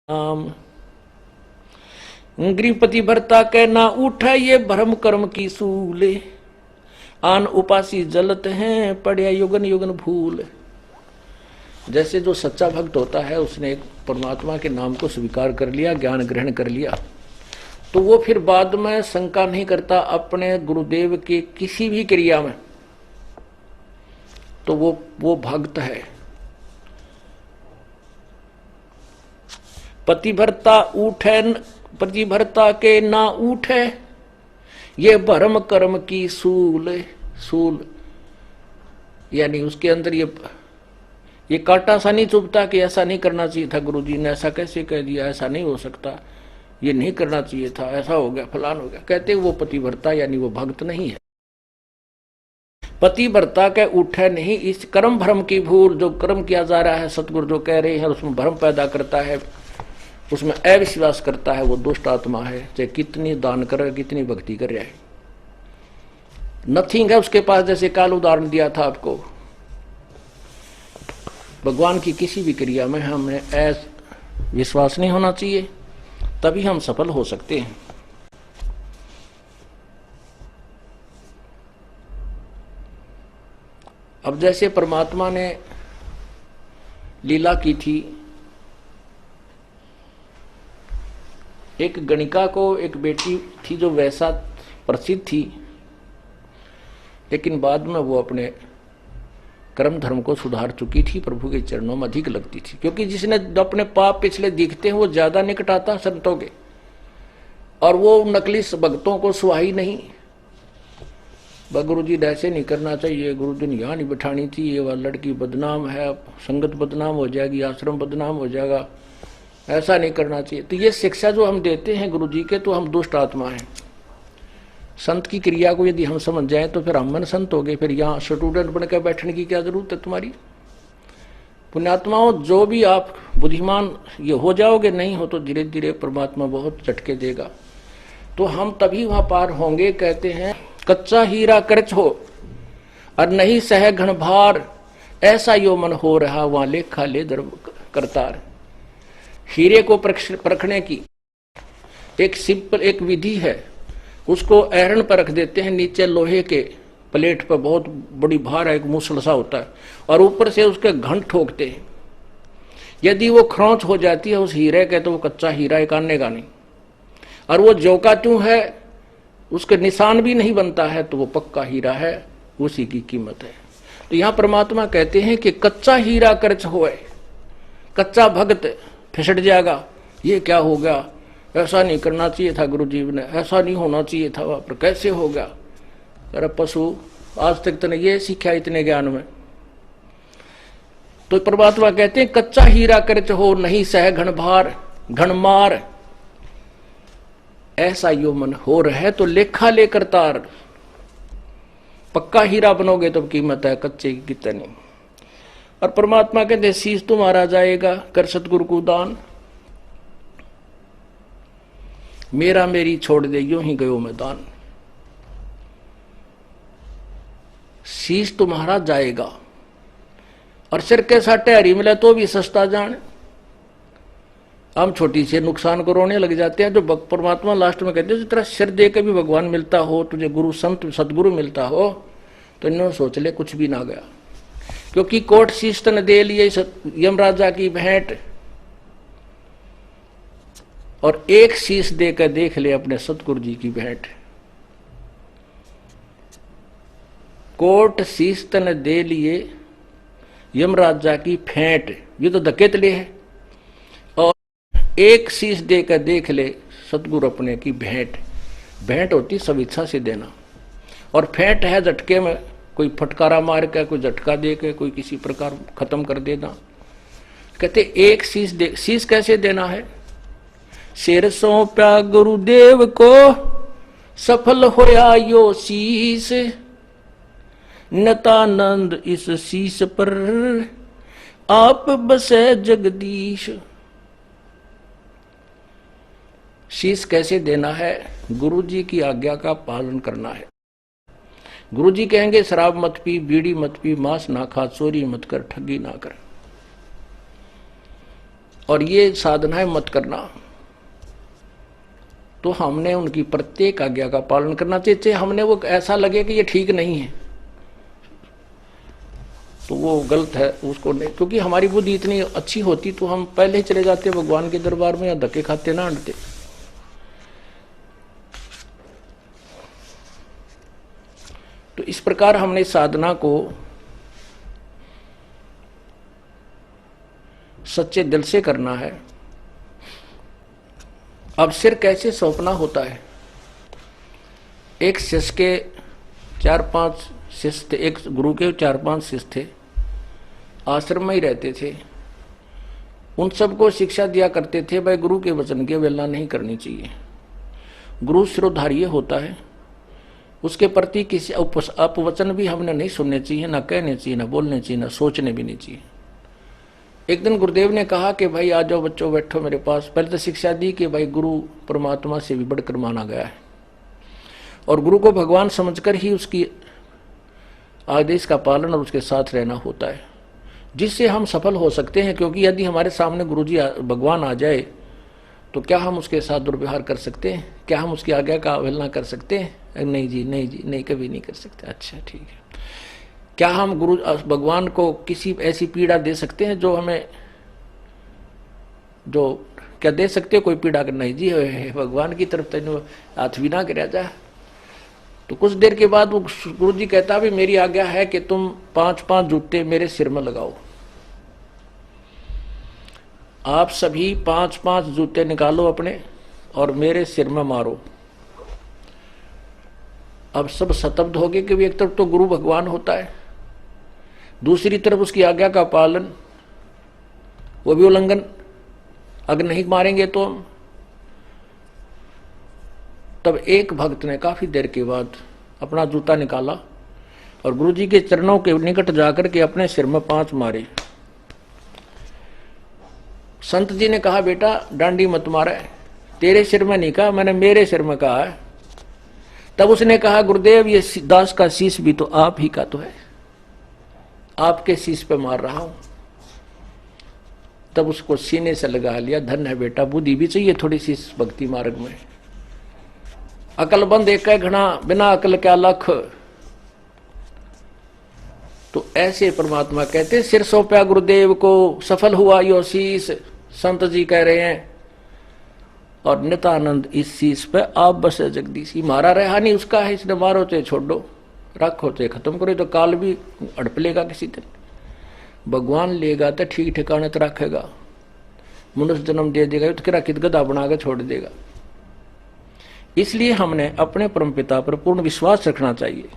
नाम गृहपति भरता के ना उठा ये भरम कर्म की सूले। आन उपासी जलत हैं पड़या युगन युगन भूल। जैसे जो सच्चा भक्त होता है उसने एक परमात्मा के नाम को स्वीकार कर लिया, ज्ञान ग्रहण कर लिया, तो वो फिर बाद में शंका नहीं करता अपने गुरुदेव के किसी भी क्रिया में, तो वो भक्त है। पतिभरता उठे पतिभरता के ना उठे ये भरम कर्म की सूल यानी उसके अंदर ये कांटा सा नहीं चुभता कि ऐसा नहीं करना चाहिए था, गुरुजी ने ऐसा कैसे कह दिया, ऐसा नहीं हो सकता, ये नहीं करना चाहिए था, ऐसा हो गया, फलान हो गया। कहते वो पतिभरता यानी वो भक्त नहीं है। पतिभरता के उठे नहीं इस कर्म भ्रम की भूल। जो कर्म किया जा रहा है सतगुरु जो कह रहे हैं उसमें भ्रम पैदा करता है, उसमें अविश्वास करता है, वो दुष्ट आत्मा है। चाहे कितनी दान कर रहा है, कितनी भक्ति कर रहा है, नथिंग है उसके पास। जैसे काल उदाहरण दिया था आपको, भगवान की किसी भी क्रिया में हमें विश्वास नहीं होना चाहिए, तभी हम सफल हो सकते हैं। अब जैसे परमात्मा ने लीला की थी, एक गणिका को एक बेटी थी जो वैसा प्रसिद्ध थी, लेकिन बाद में वो अपने कर्म धर्म को सुधार चुकी थी, प्रभु के चरणों में अधिक लगती थी। क्योंकि जिसने अपने पाप पिछले दिखते हैं वो ज्यादा निकट आता संतों के, और वो नकली भक्तों को सुहाई नहीं। गुरु जी ऐसे नहीं करना चाहिए, गुरु जी ने यहाँ नहीं बिठानी चाहिए, वह लड़की बदनाम है, संगत बदनाम हो जाएगी, आश्रम बदनाम हो जाएगा, ऐसा नहीं करना चाहिए। तो ये शिक्षा जो हम देते हैं गुरु जी के, तो हम दुष्ट आत्मा हैं। संत की क्रिया को यदि हम समझ जाएं तो फिर हम मन संत हो गए। फिर यहाँ स्टूडेंट बनकर बैठने की क्या जरूरत है तुम्हारी। पुण्यात्माओं, जो भी आप बुद्धिमान ये हो जाओगे, नहीं हो तो धीरे धीरे परमात्मा बहुत झटके देगा, तो हम तभी वहां पार होंगे। कहते हैं कच्चा हीरा करच हो और नहीं सह घन भार, ऐसा यो मन हो रहा वहां लेखा ले दर करतार। हीरे को परखने की एक सिंपल एक विधि है, उसको ऐरन पर रख देते हैं, नीचे लोहे के प्लेट पर बहुत बड़ी भार है, एक मूसल सा होता है, और ऊपर से उसके घन ठोकते हैं। यदि वो खरोंच हो जाती है उस हीरे के, तो वो कच्चा हीरा एक आनेगा नहीं, और वो जो का त्यों है उसके निशान भी नहीं बनता है, तो वो पक्का हीरा है, उसी की कीमत है। तो यहाँ परमात्मा कहते हैं कि कच्चा हीरा कर्च होए, कच्चा भक्त फिसट जाएगा। ये क्या हो गया, ऐसा नहीं करना चाहिए था गुरु जी ने, ऐसा नहीं होना चाहिए था, वहां पर कैसे हो गया। अरे पशु, आज तक तूने ये सीखा इतने ज्ञान में। तो परमात्मा कहते हैं कच्चा हीरा कर्च हो नहीं सह घन भार घन मार, ऐसा यो मन हो रहे तो लेखा लेकर तार। पक्का हीरा बनोगे तो कीमत है, कच्चे की कितनी। और परमात्मा कहते शीश तुम्हारा जाएगा कर सतगुरु को दान, मेरा मेरी छोड़ दे यूं ही गयो मैदान। शीश तुम्हारा जाएगा और सिर के साटे हरी मिले तो भी सस्ता जान। हम छोटी से नुकसान को रोने लग जाते हैं। जो परमात्मा लास्ट में कहते हैं जिस तरह सिर दे के भी भगवान मिलता हो, तुझे गुरु संत सदगुरु मिलता हो, तो इन्होंने सोच ले कुछ भी ना गया। क्योंकि कोट शीश तन दे लिए यमराजा की भेंट, और एक शीश देकर देख ले अपने सतगुरु जी की भेंट। कोट शीश तन दे लिए यमराजा की भेंट, ये तो धकेत ले है, और एक शीश देकर देख ले सतगुरु अपने की भेंट। भेंट होती सब इच्छा से देना, और फेंट है झटके में, कोई फटकारा मार के, कोई झटका दे के, कोई किसी प्रकार खत्म कर देना। कहते एक शीश दे। शीश कैसे देना है, सिर सौंप्या गुरुदेव को सफल होया यो शीश, नतानंद इस शीश पर आप बसे जगदीश। शीश कैसे देना है, गुरु जी की आज्ञा का पालन करना है। गुरु जी कहेंगे शराब मत पी, बीड़ी मत पी, मांस ना खा, चोरी मत कर, ठगी ना कर। और ये साधनाएं मत करना, तो हमने उनकी प्रत्येक आज्ञा का पालन करना चाहिए। हमने वो ऐसा लगे कि ये ठीक नहीं है तो वो गलत है, उसको नहीं, क्योंकि हमारी बुद्धि इतनी अच्छी होती तो हम पहले ही चले जाते भगवान के दरबार में, या धक्के खाते ना अंटते। तो इस प्रकार हमने साधना को सच्चे दिल से करना है। अब सिर कैसे सौंपना होता है। एक शिष्य के 4-5 शिष्य थे, एक गुरु के 4-5 शिष्य थे, आश्रम में ही रहते थे। उन सबको शिक्षा दिया करते थे भाई गुरु के वचन की अवहेलना नहीं करनी चाहिए। गुरु शिरोधार्य होता है, उसके प्रति किसी अपवचन भी हमने नहीं सुनने चाहिए, ना कहने चाहिए, ना बोलने चाहिए, ना सोचने भी नहीं चाहिए। एक दिन गुरुदेव ने कहा कि भाई आ जाओ बच्चों, बैठो मेरे पास। पहले तो शिक्षा दी कि भाई गुरु परमात्मा से भी बढ़कर माना गया है और गुरु को भगवान समझकर ही उसकी आदेश का पालन और उसके साथ रहना होता है, जिससे हम सफल हो सकते हैं। क्योंकि यदि हमारे सामने गुरुजी भगवान आ जाए तो क्या हम उसके साथ दुर्व्यवहार कर सकते हैं? क्या हम उसकी आज्ञा का अवहेलना कर सकते हैं? नहीं जी, नहीं जी, नहीं, कभी नहीं कर सकते। अच्छा ठीक है। क्या हम गुरु भगवान को किसी ऐसी पीड़ा दे सकते हैं जो हमें, जो क्या दे सकते हो कोई पीड़ा? नहीं जी, भगवान की तरफ तेन हाथ भी ना गिरा जा। तो कुछ देर के बाद वो गुरु जी कहता भी मेरी आज्ञा है कि तुम 5-5 जूते मेरे सिर में लगाओ। आप सभी 5-5 जूते निकालो अपने और मेरे सिर में मारो। अब सब स्तब्ध हो गए कि एक तरफ तो गुरु भगवान होता है, दूसरी तरफ उसकी आज्ञा का पालन, वो भी उल्लंघन। अगर नहीं मारेंगे तो तब एक भक्त ने काफी देर के बाद अपना जूता निकाला और गुरुजी के चरणों के निकट जाकर के अपने सिर में 5 मारे। संत जी ने कहा बेटा डांडी मत मारे, तेरे सिर में नहीं कहा, मैंने मेरे सिर में कहा है। तब उसने कहा गुरुदेव ये दास का शीश भी तो आप ही का तो है, आपके शीश पे मार रहा हूं। तब उसको सीने से लगा लिया। धन्य है बेटा, बुद्धि भी चाहिए थोड़ी सी इस भक्ति मार्ग में। अकलबंद एक घना, बिना अकल क्या लख। तो ऐसे परमात्मा कहते सिर सौंपया गुरुदेव को, सफल हुआ यो शीश। संत जी कह रहे हैं और नित्यानंद इस शीश पे आप बसे जगदीश। मारा रहा नहीं उसका है, इसने मारो चाहे छोड़ो, रखो चाहे खत्म करो, तो काल भी अड़प लेगा किसी दिन। भगवान लेगा तो ठीक ठिकाने तो रखेगा, मनुष्य जन्म दे देगा तो किरा कित गधा बना के छोड़ देगा। इसलिए हमने अपने परमपिता पर पूर्ण विश्वास रखना चाहिए।